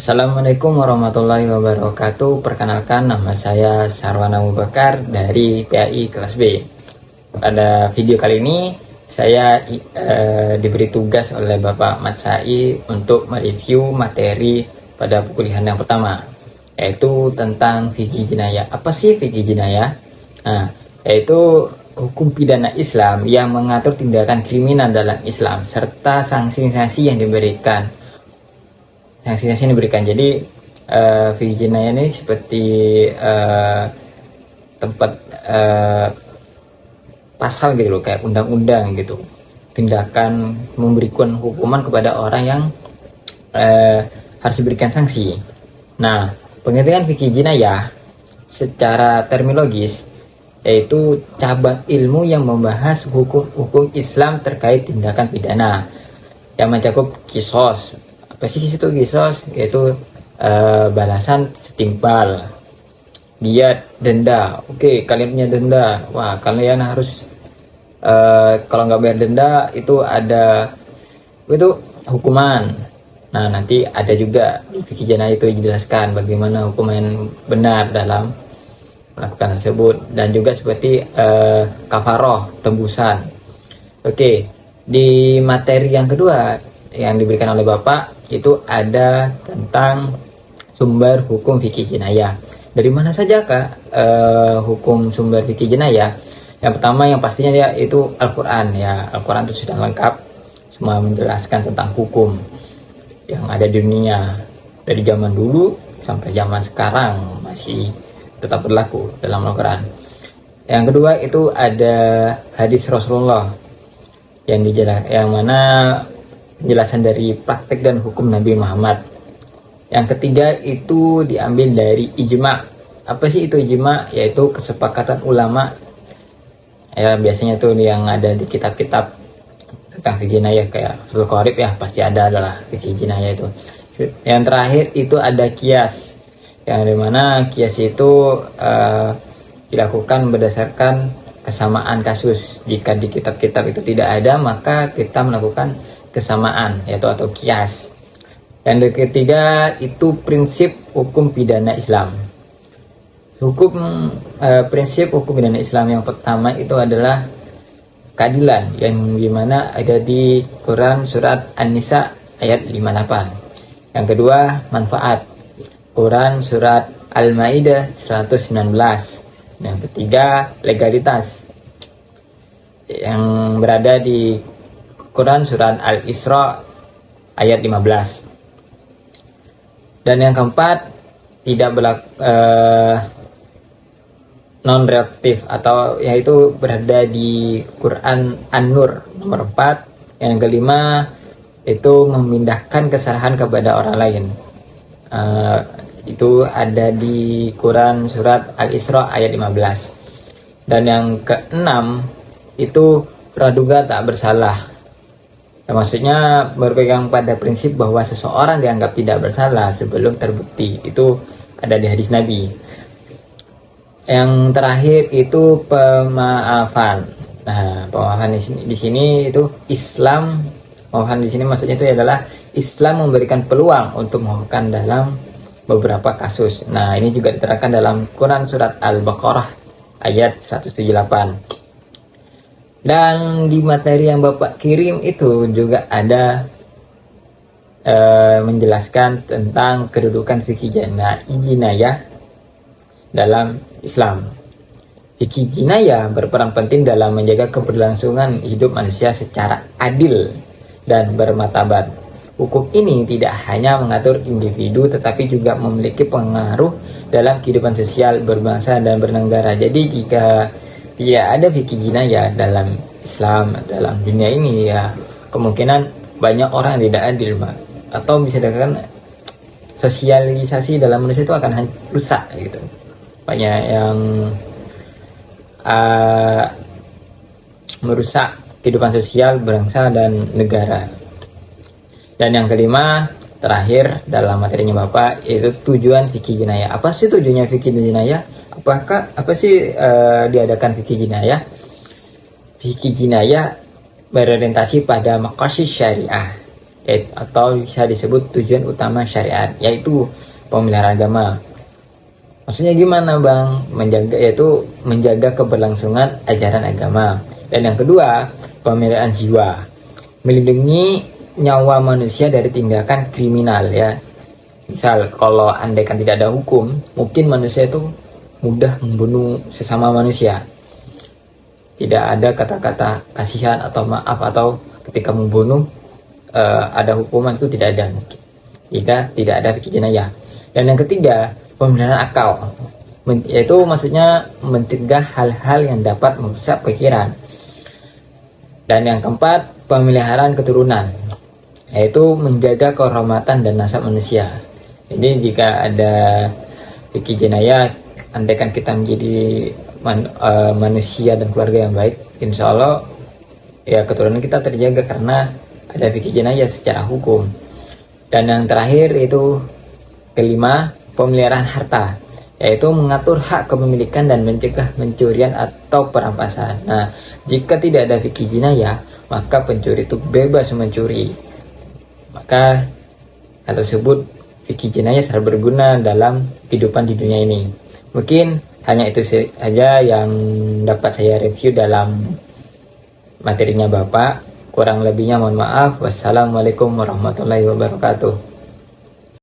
Assalamualaikum warahmatullahi wabarakatuh. Perkenalkan, nama saya Sarwana Mubakar dari PAI kelas B. Pada video kali ini saya diberi tugas oleh Bapak Matsai untuk mereview materi pada perkuliahan yang pertama, yaitu tentang fikih jinayah. Apa sih fikih jinayah? Nah, yaitu hukum pidana Islam yang mengatur tindakan kriminal dalam Islam serta sanksi-sanksi yang diberikan. Jadi fikih jinayah ini seperti tempat pasal gitu loh, kayak undang-undang gitu, tindakan memberikan hukuman kepada orang yang harus diberikan sanksi. Nah, pengertian fikih jinayah secara terminologis yaitu cabang ilmu yang membahas hukum-hukum Islam terkait tindakan pidana yang mencakup kisos. Apa sih itu kisos? Yaitu balasan setimpal, diat, denda. Oke, kalian punya denda, wah kalian harus kalau nggak bayar denda itu ada hukuman. Nah, nanti ada juga di fikih jinayah itu dijelaskan bagaimana hukuman yang benar dalam melakukan tersebut, dan juga seperti kafaroh, tembusan. Oke, di materi yang kedua yang diberikan oleh Bapak itu ada tentang sumber hukum fikih jinayah. Dari mana saja Kak hukum sumber fikih jinayah? Yang pertama yang pastinya dia itu Al-Quran ya. Al-Quran itu sudah lengkap, semua menjelaskan tentang hukum yang ada di dunia dari zaman dulu sampai zaman sekarang masih tetap berlaku dalam Al-Quran. Yang kedua itu ada hadis Rasulullah yang mana penjelasan dari praktek dan hukum Nabi Muhammad. Yang ketiga itu diambil dari ijma. Apa sih itu ijma? Yaitu kesepakatan ulama. Ya, biasanya tuh yang ada di kitab-kitab tentang fikih jinayah kayak Fathul Qorib ya, pasti adalah fikih jinayah itu. Yang terakhir itu ada kias. Yang dimana kias itu dilakukan berdasarkan kesamaan kasus. Jika di kitab-kitab itu tidak ada, maka kita melakukan kesamaan yaitu atau kias. Yang ketiga itu prinsip hukum pidana Islam. Prinsip hukum pidana Islam yang pertama itu adalah keadilan, yang dimana ada di Quran surat An-Nisa ayat 58. Yang kedua manfaat, Quran surat Al-Maidah 119. Yang ketiga legalitas, yang berada di Quran surat Al-Isra ayat 15. Dan yang keempat tidak non-reaktif, atau yaitu berada di Quran An-Nur nomor 4. Yang kelima itu memindahkan kesalahan kepada orang lain. Itu ada di Quran surat Al-Isra ayat 15. Dan yang keenam itu praduga tak bersalah. Maksudnya berpegang pada prinsip bahwa seseorang dianggap tidak bersalah sebelum terbukti. Itu ada di hadis Nabi. Yang terakhir itu pemaafan. Nah, pemaafan di sini itu Islam. Pemaafan di sini maksudnya itu adalah Islam memberikan peluang untuk memaafkan dalam beberapa kasus. Nah, ini juga diterangkan dalam Quran surat Al-Baqarah ayat 178. Dan di materi yang Bapak kirim itu juga ada menjelaskan tentang kedudukan fikih jinayah dalam Islam. Fikih jinayah berperan penting dalam menjaga keberlangsungan hidup manusia secara adil dan bermartabat. Hukum ini tidak hanya mengatur individu tetapi juga memiliki pengaruh dalam kehidupan sosial, berbangsa dan bernegara. Jadi jika ada fikih jinayah dalam Islam, dalam dunia ini ya, kemungkinan banyak orang yang tidak adil, atau bisa dikatakan sosialisasi dalam manusia itu akan rusak gitu. Banyak yang merusak kehidupan sosial, bangsa dan negara. Dan yang kelima terakhir dalam materinya Bapak yaitu tujuan fikih jinayah. Apa sih tujuannya fikih jinayah? Apa sih diadakan fikih jinayah? Fikih jinayah berorientasi pada maqasid syariah, atau bisa disebut tujuan utama syariat, yaitu pemeliharaan agama. Maksudnya gimana Bang? Yaitu menjaga keberlangsungan ajaran agama. Dan yang kedua, pemeliharaan jiwa, melindungi nyawa manusia dari tindakan kriminal ya. Misal kalau andaikan tidak ada hukum, mungkin manusia itu mudah membunuh sesama manusia. Tidak ada kata-kata kasihan atau maaf, atau ketika membunuh ada hukuman, itu tidak ada mungkin jika tidak ada fikih jenayah. Dan yang ketiga, pemeliharaan akal, yaitu maksudnya mencegah hal-hal yang dapat merusak pikiran. Dan yang keempat, pemeliharaan keturunan, yaitu menjaga kehormatan dan nasab manusia. Jadi jika ada fikih jenayah, andaikan kita menjadi manusia dan keluarga yang baik, insya Allah ya keturunan kita terjaga karena ada fikih jenayah secara hukum. Dan yang terakhir itu kelima, pemeliharaan harta, yaitu mengatur hak kepemilikan dan mencegah pencurian atau perampasan. Nah, jika tidak ada fikih jenayah, maka pencuri itu bebas mencuri. Maka hal tersebut fikih jenayah sangat berguna dalam kehidupan di dunia ini. Mungkin hanya itu saja yang dapat saya review dalam materinya Bapak. Kurang lebihnya mohon maaf. Wassalamualaikum warahmatullahi wabarakatuh.